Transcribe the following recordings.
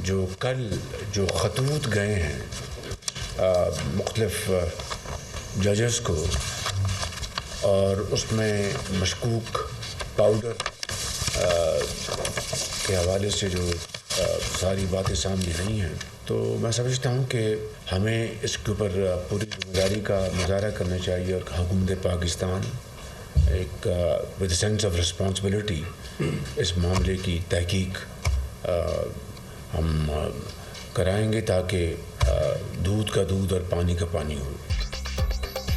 जो कल जो खतूत गए हैं मुख्तलिफ जजेस को, और उसमें मशकूक पाउडर के हवाले से जो सारी बातें सामने आई हैं, तो मैं समझता हूँ कि हमें इसके ऊपर पूरी जिम्मेदारी का मुजाहरा करना चाहिए और हुकूमत पाकिस्तान एक विद सेंस ऑफ रिस्पॉन्सिबिलिटी इस मामले की तहकीक हम कराएंगे ताकि दूध का दूध और पानी का पानी हो।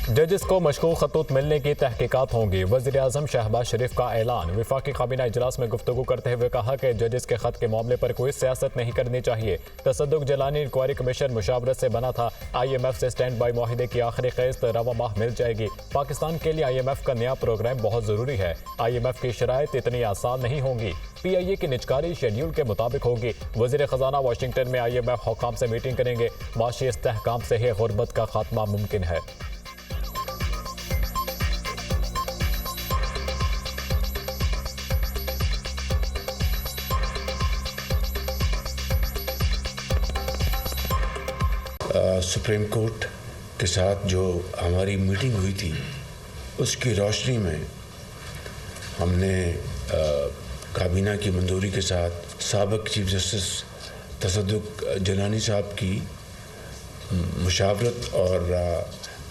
जजिस को मशकूक खतूत मिलने की तहकीकात होंगी। वज़ीर आज़म शहबाज शरीफ का ऐलान। वफाकी काबीना इजलास में गुफ्तगू करते हुए कहा कि जजिस के खत के मामले पर कोई सियासत नहीं करनी चाहिए। तसद्दुक जलानी इंक्वायरी कमीशन मुशावरत से बना था। IMF से स्टैंड बाई माहिदे की आखिरी क़िस्त रवा माह मिल जाएगी। पाकिस्तान के लिए IMF का नया प्रोग्राम बहुत ज़रूरी है। IMF की शराइत इतनी आसान नहीं होंगी। PIA की निजकारी शेड्यूल के मुताबिक होगी। वज़ीर ख़जाना वाशिंगटन में IMF हुकाम से मीटिंग करेंगे। माशी इस्तेहकाम से ही गुर्बत का खात्मा मुमकिन है। सुप्रीम कोर्ट के साथ जो हमारी मीटिंग हुई थी, उसकी रोशनी में हमने काबीना की मंजूरी के साथ साबिक़ चीफ जस्टिस तसद्दुक जलानी साहब की मुशावरत और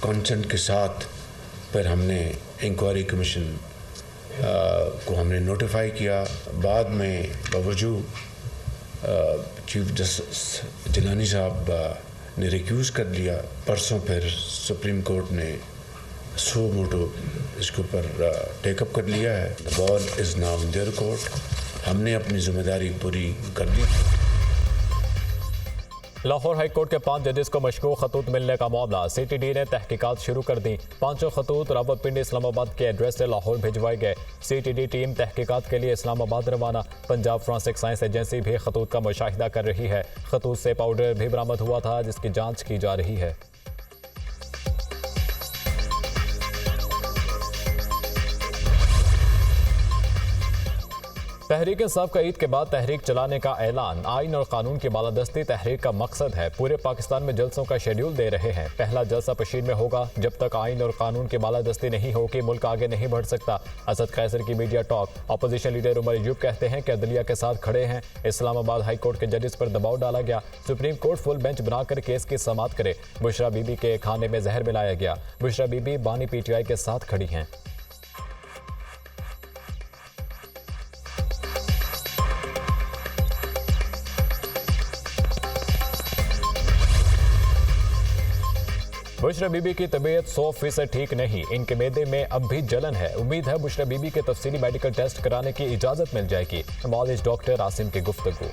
कंसेंट के साथ फिर हमने इंक्वायरी कमीशन को हमने नोटिफाई किया। बाद में बावजूद चीफ जस्टिस जलानी साहब ने रिक्यूज़ कर लिया। परसों फिर सुप्रीम कोर्ट ने सो मोटो इसके ऊपर टेकअप कर लिया है। The ball is now in their court. हमने अपनी जिम्मेदारी पूरी कर दी। लाहौर हाई कोर्ट के 5 जजेस को मशकूक खतूत मिलने का मामला। CTD ने तहकीकात शुरू कर दी। 5 खतूत रावलपिंडी इस्लामाबाद के एड्रेस से लाहौर भिजवाए गए। CTD टीम तहकीकात के लिए इस्लामाबाद रवाना। पंजाब फोरेंसिक साइंस एजेंसी भी खतूत का मुशाहिदा कर रही है। खतूत से पाउडर भी बरामद हुआ था जिसकी जाँच की जा रही है। तहरीक इंसाफ का ईद के बाद तहरीक चलाने का ऐलान। आइन और कानून की बालादस्ती तहरीक का मकसद है। पूरे पाकिस्तान में जलसों का शेड्यूल दे रहे हैं। पहला जलसा पशीर में होगा। जब तक आइन और कानून की बालादस्ती नहीं होगी मुल्क आगे नहीं बढ़ सकता। असद कैसर की media talk. Opposition leader Omar Ayub कहते हैं कि अदलिया के साथ खड़े हैं। इस्लामाबाद हाई कोर्ट के जजेस पर दबाव डाला गया। सुप्रीम कोर्ट फुल बेंच बनाकर केस की समाअत करे। बुशरा बीबी के खाने में जहर मिलाया गया। बुशरा बीबी बानी PTI के साथ खड़ी हैं। बुशरा बीबी की तबीयत 100% ठीक नहीं। इनके मैदे में अब भी जलन है। उम्मीद है बुशरा बीबी के तफसीली मेडिकल टेस्ट कराने की इजाजत मिल जाएगी। मॉलिज डॉक्टर आसिम की गुफ्तगू।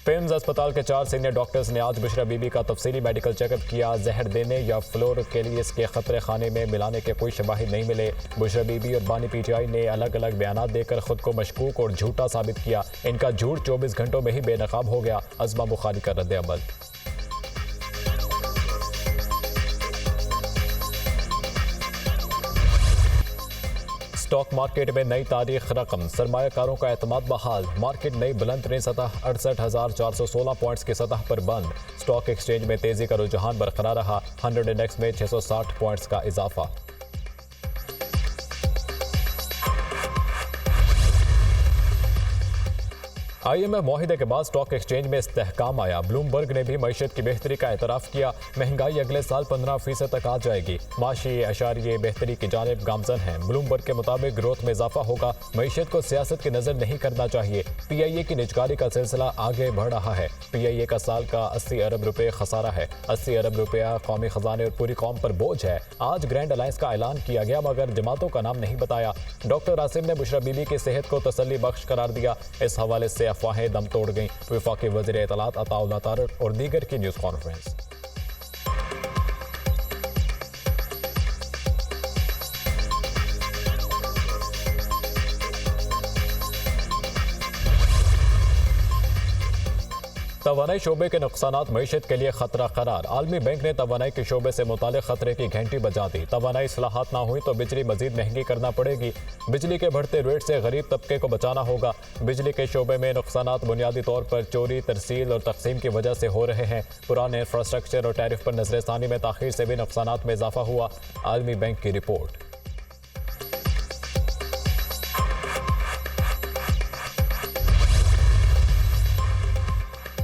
पेम्स अस्पताल के 4 सीनियर डॉक्टर्स ने आज बुशरा बीबी का तफसीली मेडिकल चेकअप किया। जहर देने या फ्लोर के लिए इसके खतरे खाने में मिलाने के कोई शवाहिद नहीं मिले। बुशरा बीबी और बानी PTI ने अलग अलग बयान देकर खुद को मशकूक और झूठा साबित किया। इनका झूठ 24 घंटों में ही बेनकाब हो गया। अज़मा बुखारी का रद्द अमल। स्टॉक मार्केट में नई तारीख रकम। सरमायाकारों का एतमाद बहाल। मार्केट नई बुलंद तरीन सतह 68,416 पॉइंट्स की सतह पर बंद। स्टॉक एक्सचेंज में तेजी का रुझान बरकरार रहा। 100 इंडेक्स में 660 पॉइंट्स का इजाफा। IMF मुआहिदे के बाद स्टॉक एक्सचेंज में इस्तेहकाम आया। ब्लूमबर्ग ने भी मईशत की बेहतरी का एतराफ़ किया। महंगाई अगले साल 15% तक आ जाएगी। माशी अशारिये बेहतरी की जानिब गामजन हैं। ब्लूमबर्ग के मुताबिक ग्रोथ में इजाफा होगा। मईशत को सियासत की नज़र नहीं करना चाहिए। PIA की निजकारी का सिलसिला आगे बढ़ रहा है। PIA का साल का 80 अरब रुपये खसारा है। 80 अरब रुपया कौमी खजाने और पूरी कौम पर बोझ है। आज ग्रैंड अलायंस का ऐलान किया गया मगर जमातों का नाम नहीं बताया। डॉक्टर आसिम ने बुशरा बीबी की सेहत को तसल्ली बख्श करार दिया। इस हवाले से अफवाहें दम तोड़ गईं। वफाकी वज़ीर इत्तलात अताउल्लाह तारक और दीगर की न्यूज़ कॉन्फ्रेंस। तवानाई शोबे के नुकसानात मईशत के लिए खतरा करार। आलमी बैंक ने तवानाई के शोबे से मुतालिक खतरे की घंटी बजा दी। तवानाई इस्लाहात ना हुई तो बिजली मजीद महंगी करना पड़ेगी। बिजली के बढ़ते रेट से गरीब तबके को बचाना होगा। बिजली के शोबे में नुकसानात बुनियादी तौर पर चोरी, तरसील और तकसीम की वजह से हो रहे हैं। पुराने इंफ्रास्ट्रक्चर और टैरिफ पर नजरसानी में ताखीर से भी नुकसानात में इजाफा हुआ। आलमी बैंक की रिपोर्ट।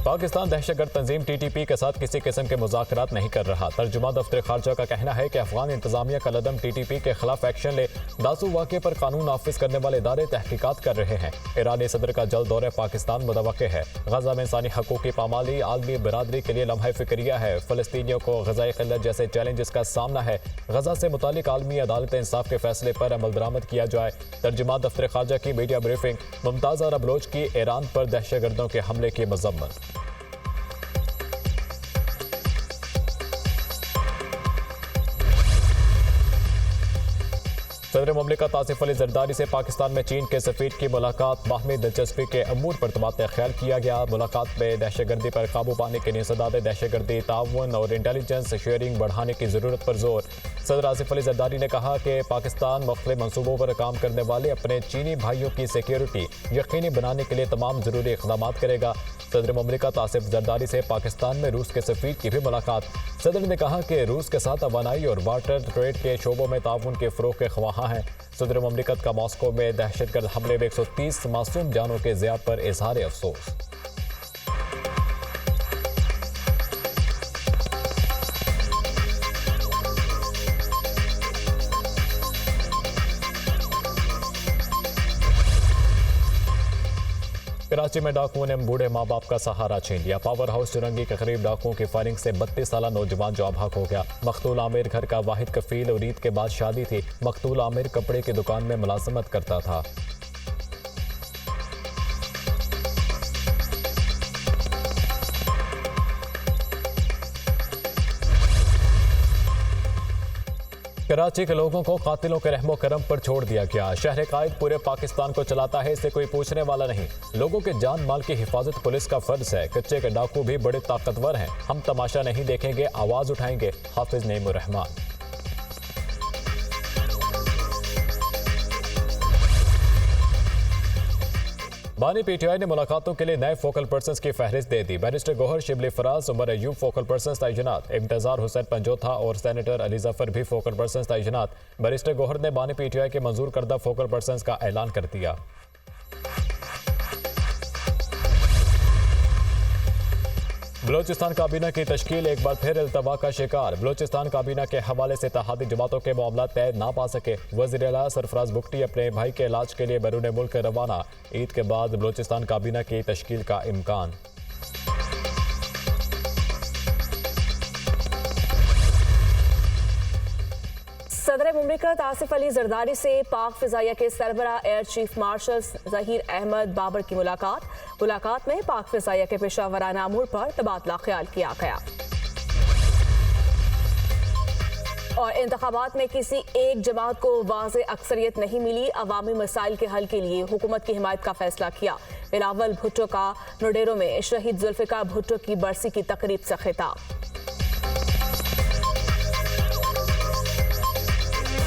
पाकिस्तान दहशतगर्द तंजीम TTP के साथ किसी किस्म के मुज़ाकरात नहीं कर रहा। तर्जुमा दफ्तर खारजा का कहना है कि अफगान इंतजामिया का लदम TTP के खिलाफ एक्शन ले। दासू वाक़े पर कानून नाफिज करने वाले इदारे तहकीकात कर रहे हैं। ईरानी सदर का जल्द दौरे पाकिस्तान मुतवक्के है। गजा में इंसानी हकूक़ की पामाली आलमी बरादरी के लिए लम्हा फिक्रिया है। फ़लस्तीनियों को ग़ज़ाई क़िल्लत जैसे चैलेंजेस का सामना है। गजा से मुतालिक आलमी अदालत इंसाफ के फैसले पर अमल दरामद किया जाए। तर्जुमा दफ्तर खारजा की मीडिया ब्रीफिंग। मुमताज़ अरब बलोच की ईरान पर दहशतगर्दों के हमले की मज़म्मत। सदर मुमलिकत आसिफ अली जरदारी से पाकिस्तान में चीन के सफीर की मुलाकात। बाहमी दिलचस्पी के अमूर पर तबादला ख्याल किया गया। मुलाकात में दहशतगर्दी पर काबू पाने के लिए इंसदाद दहशतगर्दी ताउन और इंटेलिजेंस शेयरिंग बढ़ाने की ज़रूरत पर जोर। सदर आसिफ अली जरदारी ने कहा कि पाकिस्तान मुख्तलिफ मनसूबों पर काम करने वाले अपने चीनी भाइयों की सिक्योरिटी यकीनी बनाने के लिए तमाम ज़रूरी इक़दाम करेगा। सदर मुमलिकत आसिफ जरदारी से पाकिस्तान में रूस के सफीर की भी मुलाकात। सदर ने कहा कि रूस के साथ तवानाई और वाटर ट्रेड के शोबों में ताउन के फ़रोग़ के ख्वाहां हैं। सदर मुमलिकत का मॉस्को में दहशतगर्द हमले में 130 मासूम जानों के ज़िया पर इजहार अफसोस। कराची में डाकुओं ने बूढ़े माँ बाप का सहारा छीन लिया। पावर हाउस चुरंगी के करीब डाकुओं की फायरिंग से 32 साला नौजवान जो भाग हो गया। मकतूल आमिर घर का वाहिद कफील और ईद के बाद शादी थी। मकतूल आमिर कपड़े की दुकान में मुलाजमत करता था। कराची के लोगों को कातिलों के रहमो करम पर छोड़ दिया गया। शहर कायद पूरे पाकिस्तान को चलाता है, इसे कोई पूछने वाला नहीं। लोगों के जान माल की हिफाजत पुलिस का फर्ज है। कच्चे के डाकू भी बड़े ताकतवर हैं। हम तमाशा नहीं देखेंगे, आवाज उठाएंगे। हाफिज नईमुर रहमान। बानी PTI ने मुलाकातों के लिए नए फोकल पर्सन्स की फहरिस्त दे दी। Barrister Gohar Shibli Faraz, Umar Ayub focal persons तैनात। इम्तिजार हुसैन पंजोथा और सेनेटर अली जफर भी फोकल पर्सन्स तैनात। बैरिस्टर गौहर ने बानी PTI के मंजूर करदा फोकल पर्सन्स का ऐलान कर दिया। बलोचिस्तान काबीना की तश्कील एक बार फिर इल्तवा का शिकार। बलोचिस्तान काबीना के हवाले से इत्तेहादी जमातों के मामला तय ना पा सके। वज़ीर आला सरफराज बुगटी अपने भाई के इलाज के लिए बैरून मुल्क रवाना। ईद के बाद बलोचिस्तान काबीना की तश्कील का इम्कान। सदर मुमलिकत आसिफ अली जरदारी से पाक फिजाइया के सरबराह air chief marshal Zaheer Ahmed Babar की मुलाकात में पाक फिजाइया के पेशावराना अमूर पर तबादला ख्याल किया गया और इंतखाबात में किसी एक जमात को वाज़े अक्सरियत नहीं मिली। अवामी मसाइल के हल के लिए हुकूमत की हिमायत का फैसला किया। बिलावल भुट्टो का नोडेरो में शहीद जुल्फ़िकार भुट्टो की बरसी की तकरीब से खिताब।